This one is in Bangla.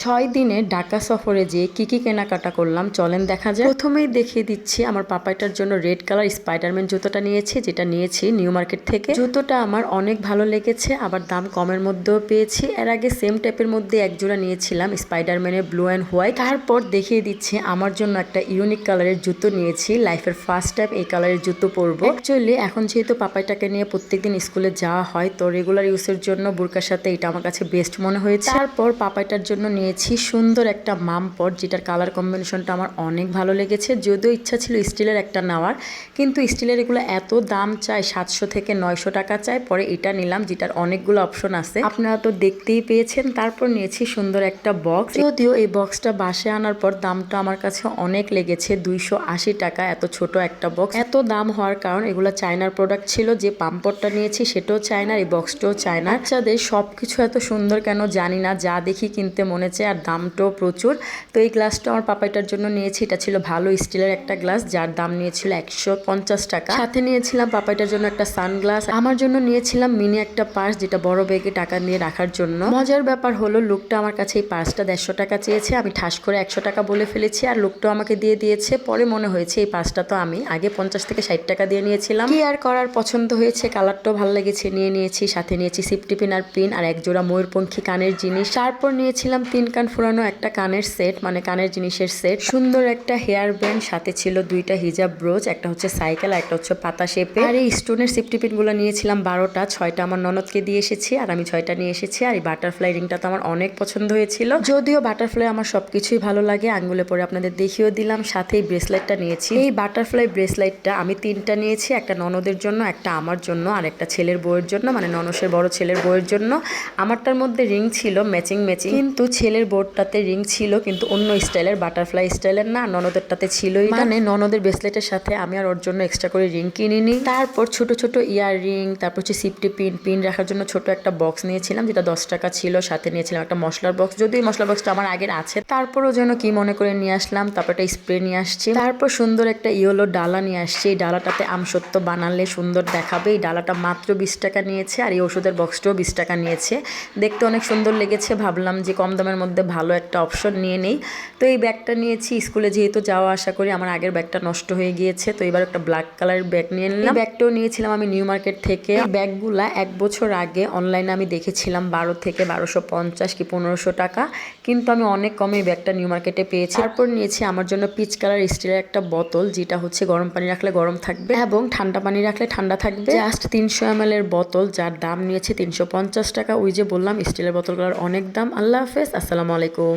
6 দিনের ঢাকা সফরে যেয়ে কি কেনাকাটা করলাম চলেন দেখা যায়। প্রথমেই দেখিয়ে দিচ্ছি আমার পাপাইটার জন্য রেড কালার স্পাইডারম্যান জুতোটা নিয়েছি, যেটা নিয়েছি নিউ মার্কেট থেকে। জুতোটা আমার অনেক ভালো লেগেছে, আবার দাম কমের মধ্যেও পেয়েছি। এর আগে সেম টাইপের মধ্যে এক জোড়া নিয়েছিলাম স্পাইডারম্যানের ব্লু অ্যান্ড হোয়াইট। তারপর দেখিয়ে দিচ্ছি আমার জন্য একটা ইউনিক কালারের জুতো নিয়েছি। লাইফের ফার্স্ট টাইম এই কালারের জুতো পরবো। অ্যাকচুয়ালি এখন যেহেতু পাপাইটাকে নিয়ে প্রত্যেকদিন স্কুলে যাওয়া হয়, তো রেগুলার ইউজের জন্য বুরকার সাথে এটা আমার কাছে বেস্ট মনে হয়েছে। তারপর পাপাইটার জন্য নিয়েছি সুন্দর একটা মাম পট, যেটার কালার কম্বিনেশনটা আমার অনেক ভালো লেগেছে। যদিও ইচ্ছা ছিল স্টিলের একটা নেওয়ার, কিন্তু স্টিলের এগুলো এত দাম চায়, 700 থেকে 900 টাকা চায়। পরে এটা নিলাম, যেটার অনেকগুলো অপশন আছে, আপনারা তো দেখতেই পেয়েছেন। তারপর নিয়েছি সুন্দর একটা বক্স। যদিও এই বক্সটা বাসায় আনার পর দামটা আমার কাছে অনেক লেগেছে, 280 টাকা। এত ছোট একটা বক্স, এত দাম হওয়ার কারণ এগুলো চায়নার প্রোডাক্ট ছিল। যে পাম্পটটা নিয়েছি সেটাও চায়না, এই বক্সটাও চায়না। বাচ্চাদের সবকিছু এত সুন্দর কেন জানি না, যা দেখি কিনতে মনে চায়, আর দামটাও প্রচুর। তো এই গ্লাসটা আমার পাপাইটার জন্য নিয়েছি। এটা ছিল ভালো স্টিলের একটা গ্লাস, যার দাম নিয়েছিল 150 টাকা। সাথে নিয়েছিলাম পাপাইটার জন্য একটা সানগ্লাস। আমার জন্য নিয়েছিলাম মিনি একটা পার্স, যেটা বড় ব্যাগে টাকা নিয়ে রাখার জন্য। মজার ব্যাপার হলো, লোকটা আমার কাছে এই পার্সটা 150 টাকা চেয়েছে, আমি ঠাস করে 100 টাকা বলে ফেলেছি, আর লোকটাও আমাকে দিয়ে দিয়েছে। পরে মনে হয়েছে এই পার্সটা তো আমি আগে 50 থেকে 60 টাকা দিয়ে নিয়েছিলাম। কি আর করার, পছন্দ হয়েছে, কালারটাও ভালো লেগেছে, নিয়ে নিয়েছি। সাথে নিয়েছি সিফটি পিন আর পিন, আর এক জোড়া ময়ূরপঙ্খী কানের জিনিস। তারপর নিয়েছিলাম 3 কান ফুরানো একটা কানের সেট, মানে কানের জিনিসের সেট। সুন্দর একটা হেয়ার ব্যান্ড, সাথে ছিল 2টা হিজাব ব্রোচ, একটা হচ্ছে সাইকেল আর একটা হচ্ছে পাতা শেপে। আর এই স্টোনের সিফটি পিন গুলো নিয়েছিলাম 12টা, 6টা আমার ননদকে দিয়ে এসেছি আর আমি 6টা নিয়ে এসেছি। আর এই বাটারফ্লাই রিংটা তো আমার অনেক পছন্দ হয়েছিল। যদিও বাটারফ্লাই আমার সবকিছুই ভালো লাগে, আঙ্গুলে পরে আপনাদের দেখিয়েও দিলাম। সাথে এই ব্রেসলেটটা নিয়েছি। এই বাটারফ্লাই ব্রেসলেটটা আমি 3টা নিয়েছি, একটা ননদের জন্য, একটা আমার জন্য, আর একটা ছেলের বউয়ের জন্য, মানে ননসের বড় ছেলের বউয়ের জন্য। আমারটার মধ্যে রিং ছিল ম্যাচিং, কিন্তু ছেলের বোর্ডটাতে রিং ছিল কিন্তু অন্য স্টাইলের, বাটারফ্লাই স্টাইলের না। ননদেরটাতে ছিলই, মানে ননদের ব্রেসলেটের সাথে আমি আর ওর জন্য এক্সট্রা করে রিং কিনিনি। তারপর ছোট ছোট ইয়ার রিং, তারপর হচ্ছে সিফটি পিন রাখার জন্য ছোট একটা বক্স নিয়েছিলাম, যেটা 10 টাকা ছিল। সাথে নিয়েছিলাম একটা মশলার বক্স, যদিও এই মশলার বক্সটা আমার আগের আছে, তারপরও যেন কি মনে করে নিয়ে আসলাম। তারপর একটা স্প্রে নিয়ে আসছি। তারপর সুন্দর একটা ইয়েলো ডালা নিয়ে আসছি। এই ডালাটাতে আমসত্ব বানালে সুন্দর দেখাবে। এই ডালাটা মাত্র 20 টাকা নিয়েছে, আর এই ওষুধের বক্সটাও 20 টাকা নিয়েছে। দেখতে অনেক সুন্দর লেগেছে, ভাবলাম যে কম দামের মধ্যে ভালো একটা অপশন নিয়ে নেই। তো এই ব্যাগটা নিয়েছি, স্কুলে যেহেতু যাওয়া আসা করি। আমার আগের ব্যাগটা নষ্ট হয়ে গিয়েছে, তো এবার একটা ব্ল্যাক কালারের ব্যাগ নিয়ে নিলাম। ব্যাগটাও নিয়েছিলাম আমি নিউ মার্কেট থেকে। এই ব্যাগগুলা 1 বছর আগে অনলাইনে আমি দেখেছিলাম 12 থেকে 1250 কি 1500 টাকা, কিন্তু আমি অনেক কমে এই ব্যাগটা নিউ মার্কেটে পেয়েছি। তারপর নিয়েছি আমার জন্য পিচ কালার স্টিলের একটা বোতল, যেটা হচ্ছে গরম পানি রাখলে গরম থাকবে এবং ঠান্ডা পানি রাখলে ঠান্ডা থাকবে। জাস্ট 300 ml এর বোতল, যার দাম নিয়েছে 350 টাকা। ওই যে বললাম স্টিলের বোতলগুলোর অনেক দাম। আল্লাহ হাফেজ, আসসালামু আলাইকুম।